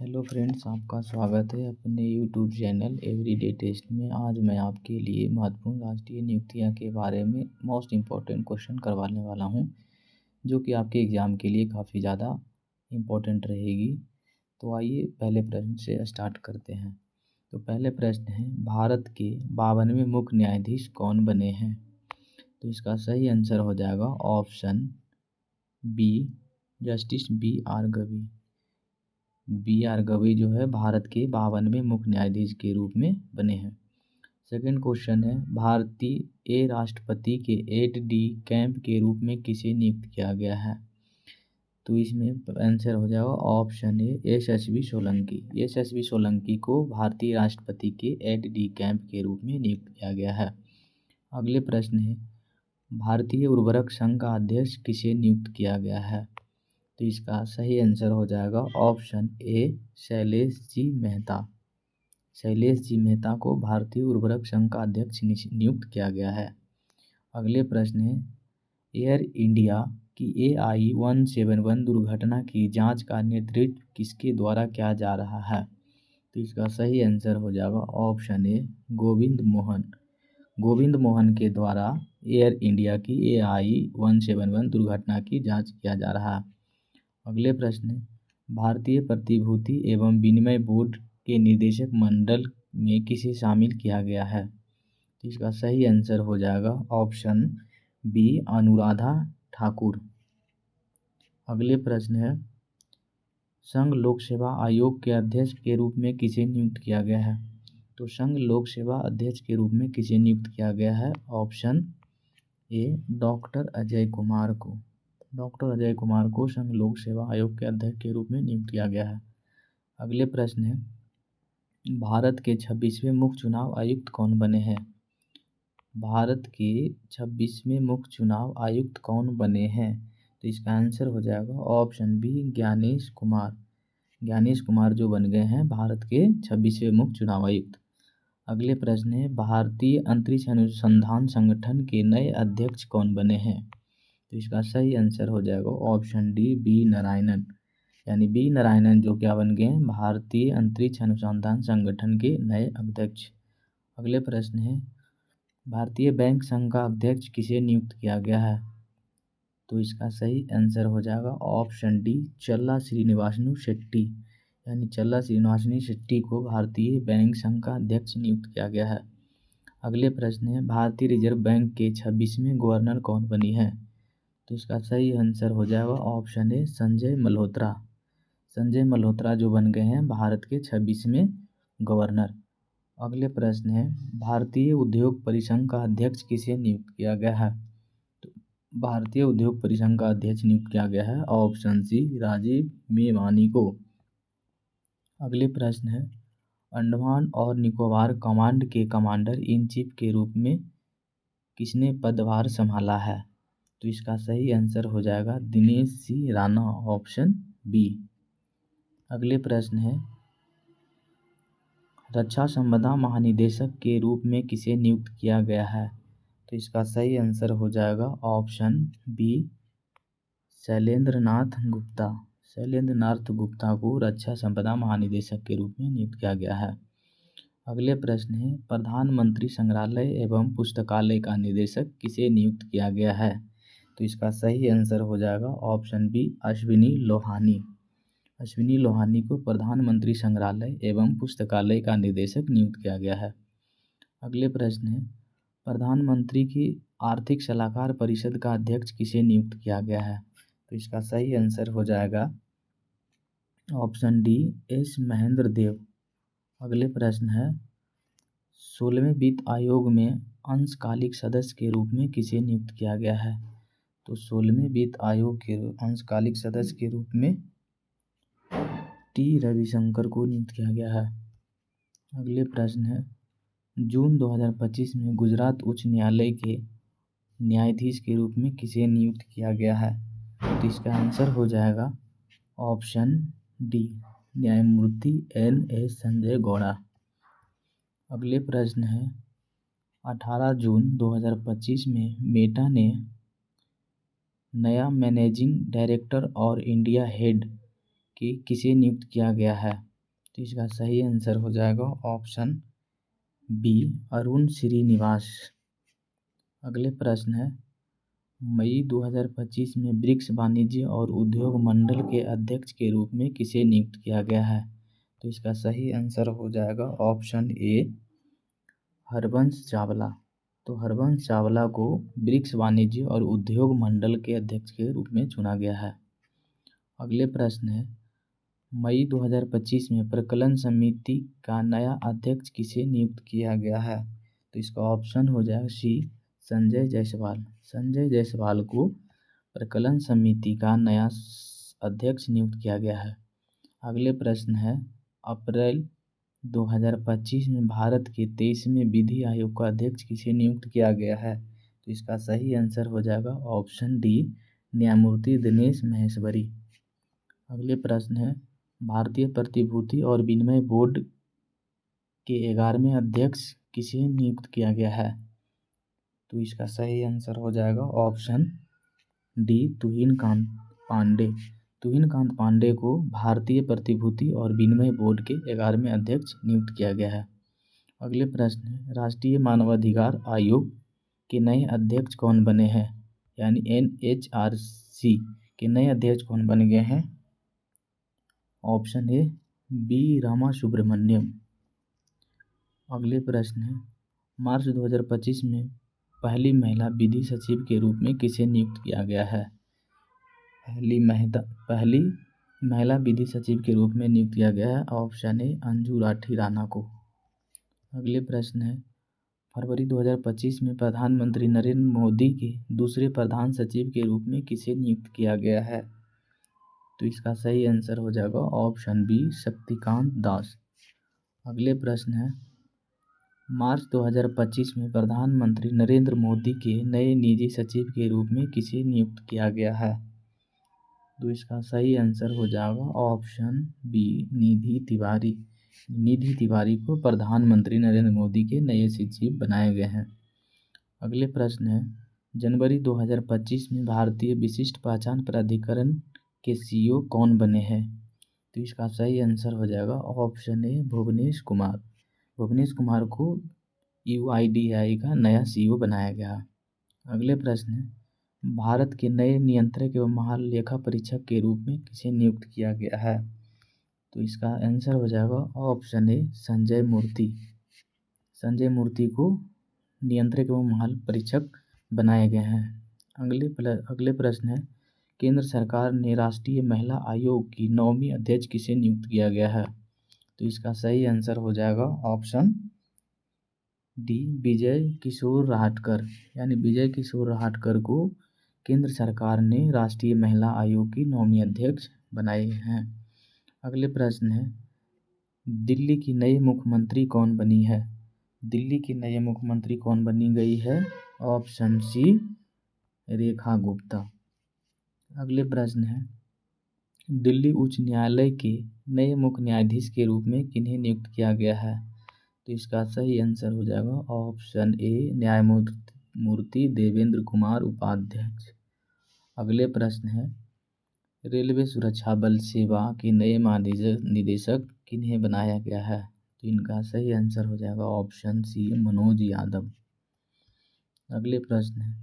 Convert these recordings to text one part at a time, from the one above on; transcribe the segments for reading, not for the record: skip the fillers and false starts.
Hello friends, आपका स्वागत है अपने यूट्यूब चैनल एवरीडे टेस्ट में। आज मैं आपके लिए महत्वपूर्ण राष्ट्रीय नियुक्तियां के बारे में मोस्ट इम्पॉर्टेंट क्वेश्चन करवाने वाला हूं, जो कि आपके एग्ज़ाम के लिए काफ़ी ज़्यादा इम्पोर्टेंट रहेगी। तो आइए पहले प्रश्न से स्टार्ट करते हैं। तो पहले प्रश्न है, भारत के 52वें मुख्य न्यायाधीश कौन बने हैं? तो इसका सही आंसर हो जाएगा option B, justice B R Gavai जो है भारत के 52वें मुख्य न्यायाधीश के रूप में बने हैं। सेकंड क्वेश्चन है, भारतीय राष्ट्रपति के एड कैंप के रूप में किसे नियुक्त किया गया है? तो इसमें आंसर हो जाएगा ऑप्शन ए, यशस्वी सोलंकी को भारतीय राष्ट्रपति के एड कैंप के रूप में नियुक्त किया गया है। अगले प्रश्न है, भारतीय उर्वरक संघ का अध्यक्ष किसे नियुक्त किया गया है? तो इसका सही आंसर हो जाएगा ऑप्शन ए, शैलेश जी मेहता को भारतीय उर्वरक संघ का अध्यक्ष नियुक्त किया गया है। अगले प्रश्न है, एयर इंडिया की AI-171 दुर्घटना की जांच का नेतृत्व किसके द्वारा किया जा रहा है? तो इसका सही आंसर हो जाएगा ऑप्शन ए, गोविंद मोहन के द्वारा एयर इंडिया की AI-171 दुर्घटना की जांच किया जा रहा है। अगले प्रश्न है, भारतीय प्रतिभूति एवं विनिमय बोर्ड के निदेशक मंडल में किसे शामिल किया गया है? तो इसका सही आंसर हो जाएगा ऑप्शन बी, अनुराधा ठाकुर। अगले प्रश्न है, संघ लोक सेवा आयोग के अध्यक्ष के रूप में किसे नियुक्त किया गया है? तो संघ लोक सेवा अध्यक्ष के रूप में किसे नियुक्त किया गया है? Option A, doctor Ajay Kumar को संघ लोक सेवा आयोग के अध्यक्ष के रूप में नियुक्त किया गया है। अगले प्रश्न है, भारत के 26वें मुख्य चुनाव आयुक्त कौन बने हैं? भारत के 26वें मुख्य चुनाव आयुक्त कौन बने हैं? तो इसका आंसर हो जाएगा ऑप्शन बी, ज्ञानेश कुमार जो बन गए हैं भारत के 26वें मुख्य चुनाव आयुक्त। अगले प्रश्न है, भारतीय अंतरिक्ष अनुसंधान संगठन के नए अध्यक्ष कौन बने हैं? तो इसका सही आंसर हो जाएगा ऑप्शन डी, बी नारायणन जो क्या बन गए हैं भारतीय अंतरिक्ष अनुसंधान संगठन के नए अध्यक्ष। अगले प्रश्न है, भारतीय बैंक संघ का अध्यक्ष किसे नियुक्त किया गया है? तो इसका सही आंसर हो जाएगा ऑप्शन डी, चल्ला श्रीनिवासनु शेट्टी को भारतीय बैंक संघ का अध्यक्ष नियुक्त किया गया है। अगले प्रश्न है, भारतीय रिजर्व बैंक के 26वें गवर्नर कौन बनी है? तो इसका सही आंसर हो जाएगा ऑप्शन ए, संजय मल्होत्रा जो बन गए हैं भारत के 26वें गवर्नर। अगले प्रश्न है, भारतीय उद्योग परिसंघ का अध्यक्ष किसे नियुक्त किया गया है? तो भारतीय उद्योग परिसंघ का अध्यक्ष नियुक्त किया गया है ऑप्शन सी, राजीव मेवानी को। अगले प्रश्न है, अंडमान और निकोबार कमांड के कमांडर इन चीफ के रूप में किसने पदभार संभाला है? तो इसका सही आंसर हो जाएगा दिनेश सी राणा, ऑप्शन बी। अगले प्रश्न है, रक्षा संबंधा महानिदेशक के रूप में किसे नियुक्त किया गया है? तो इसका सही आंसर हो जाएगा ऑप्शन बी, शैलेंद्र नाथ गुप्ता को रक्षा संपदा महानिदेशक के रूप में नियुक्त किया गया है। अगले प्रश्न है, प्रधानमंत्री संग्रहालय एवं पुस्तकालय का निदेशक किसे नियुक्त किया गया है? तो इसका सही आंसर हो जाएगा ऑप्शन बी, अश्विनी लोहानी को प्रधानमंत्री संग्रहालय एवं पुस्तकालय का निदेशक नियुक्त किया गया है। अगले प्रश्न है, प्रधानमंत्री की आर्थिक सलाहकार परिषद का अध्यक्ष किसे नियुक्त किया गया है? तो इसका सही आंसर हो जाएगा ऑप्शन डी, एस महेंद्र देव। अगले प्रश्न है, 16वें वित्त आयोग में अंशकालिक सदस्य के रूप में किसे नियुक्त किया गया है? तो 16वें वित्त आयोग के अंशकालिक सदस्य के रूप में टी रविशंकर को नियुक्त किया गया है। अगले प्रश्न है, जून 2025 में गुजरात उच्च न्यायालय के न्यायाधीश के रूप में किसे नियुक्त किया गया है? तो इसका आंसर हो जाएगा ऑप्शन डी, न्यायमूर्ति NA संजय गौड़ा। अगले प्रश्न है, 18 जून 2025 में मेटा ने नया मैनेजिंग डायरेक्टर और इंडिया हेड के किसे नियुक्त किया गया है? तो इसका सही आंसर हो जाएगा ऑप्शन बी, अरुण श्रीनिवास। अगले प्रश्न है, मई 2025 में ब्रिक्स वाणिज्य और उद्योग मंडल के अध्यक्ष के रूप में किसे नियुक्त किया गया है? तो इसका सही आंसर हो जाएगा ऑप्शन ए, हरबंस चावला। तो हरबंस चावला को ब्रिक्स वाणिज्य और उद्योग मंडल के अध्यक्ष के रूप में चुना गया है। अगले प्रश्न है, मई 2025 में प्रकलन समिति का नया अध्यक्ष किसे नियुक्त किया गया है? तो इसका ऑप्शन हो जाएगा सी, संजय जायसवाल। संजय जायसवाल को प्रकलन समिति का नया अध्यक्ष नियुक्त किया गया है। अगले प्रश्न है, अप्रैल 2025 में भारत के 23वें विधि आयोग का अध्यक्ष किसे नियुक्त किया गया है? तो इसका सही आंसर हो जाएगा ऑप्शन डी, न्यायमूर्ति दिनेश महेश्वरी। अगले प्रश्न है, भारतीय प्रतिभूति और विनिमय बोर्ड के 11वें अध्यक्ष किसे नियुक्त किया गया है? तो इसका सही आंसर हो जाएगा ऑप्शन डी, तुहिनकांत पांडे। तुहिनकांत पांडे को भारतीय प्रतिभूति और विनिमय बोर्ड के 11वें अध्यक्ष नियुक्त किया गया है। अगले प्रश्न है, राष्ट्रीय मानवाधिकार आयोग के नए अध्यक्ष कौन बने हैं? यानी NHRC के नए अध्यक्ष कौन बन गए हैं? Option A, B Rama Subramaniam. अगले प्रश्न है, मार्च 2025 में पहली महिला विधि सचिव के रूप में किसे नियुक्त किया गया है? पहली महिला विधि सचिव के रूप में नियुक्त किया गया है ऑप्शन ए, अंजू राठी राणा को। अगले प्रश्न है, फरवरी 2025 में प्रधानमंत्री नरेंद्र मोदी के दूसरे प्रधान सचिव के रूप में किसे नियुक्त किया गया है? तो इसका सही आंसर हो जाएगा ऑप्शन बी, शक्तिकांत दास। अगले प्रश्न है, मार्च 2025 में प्रधानमंत्री नरेंद्र मोदी के नए निजी सचिव के रूप में किसे नियुक्त किया गया है? तो इसका सही आंसर हो जाएगा ऑप्शन बी, निधि तिवारी। निधि तिवारी को प्रधानमंत्री नरेंद्र मोदी के नए सचिव बनाए गए हैं। अगले प्रश्न है, जनवरी 2025 में भारतीय विशिष्ट पहचान प्राधिकरण के CEO कौन बने हैं? तो इसका सही आंसर हो जाएगा ऑप्शन ए, भुवनेश कुमार। भुवनेश कुमार को UIDAI का नया CEO बनाया गया। अगले प्रश्न है, भारत के नए नियंत्रक एवं महालेखा परीक्षक के रूप में किसे नियुक्त किया गया है? तो इसका आंसर हो जाएगा ऑप्शन ए, संजय मूर्ति। संजय मूर्ति को नियंत्रक एवं महाल परीक्षक बनाए गए हैं। अगले प्रश्न है, केंद्र सरकार ने राष्ट्रीय महिला आयोग की 9वीं अध्यक्ष किसे नियुक्त किया गया है? तो इसका सही आंसर हो जाएगा ऑप्शन डी, विजय किशोर राहटकर। यानी विजय किशोर राहटकर को केंद्र सरकार ने राष्ट्रीय महिला आयोग की 9वीं अध्यक्ष बनाए हैं। अगले प्रश्न है, दिल्ली की नई मुख्यमंत्री कौन बनी है? दिल्ली की नई मुख्यमंत्री कौन बनी गई है? Option C, Rekha Gupta. अगले प्रश्न है, दिल्ली उच्च न्यायालय के नए मुख्य न्यायाधीश के रूप में किन्हें नियुक्त किया गया है? तो इसका सही आंसर हो जाएगा ऑप्शन ए, न्यायमूर्ति देवेंद्र कुमार उपाध्याय। अगले प्रश्न है, रेलवे सुरक्षा बल सेवा के नए महानिदेशक किन्हें बनाया गया है? तो इनका सही आंसर हो जाएगा ऑप्शन सी, मनोज यादव। अगले प्रश्न है,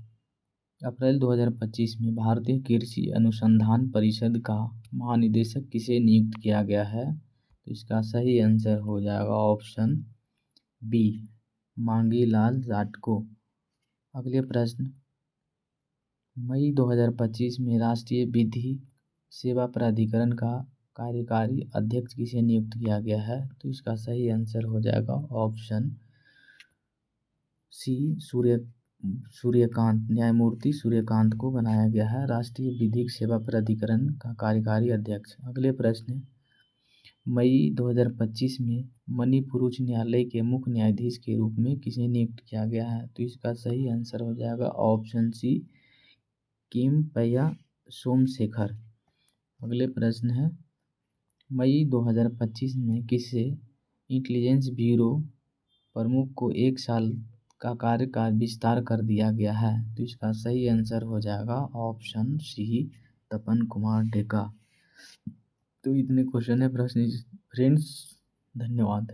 अप्रैल 2025 में भारतीय कृषि अनुसंधान परिषद का महानिदेशक किसे नियुक्त किया गया है? तो इसका सही आंसर हो जाएगा ऑप्शन बी, मांगीलाल जाटको। अगले प्रश्न, मई 2025 में राष्ट्रीय विधि सेवा प्राधिकरण का कार्यकारी अध्यक्ष किसे नियुक्त किया गया है? तो इसका सही आंसर हो जाएगा ऑप्शन सी, सूर्यकांत। न्यायमूर्ति सूर्यकांत को बनाया गया है राष्ट्रीय विधिक सेवा प्राधिकरण का कार्यकारी अध्यक्ष। अगले प्रश्न है, मई 2025 में मणिपुर उच्च न्यायालय के मुख्य न्यायाधीश के रूप में किसे नियुक्त किया गया है? तो इसका सही आंसर हो जाएगा ऑप्शन सी, केम्पैया सोमशेखर। अगले प्रश्न है, मई 2025 में किसे इंटेलिजेंस ब्यूरो प्रमुख को 1 साल का कार्यकाल विस्तार कर दिया गया है? तो इसका सही आंसर हो जाएगा ऑप्शन सी, तपन कुमार डेका। तो इतने क्वेश्चन है प्रश्न फ्रेंड्स, धन्यवाद।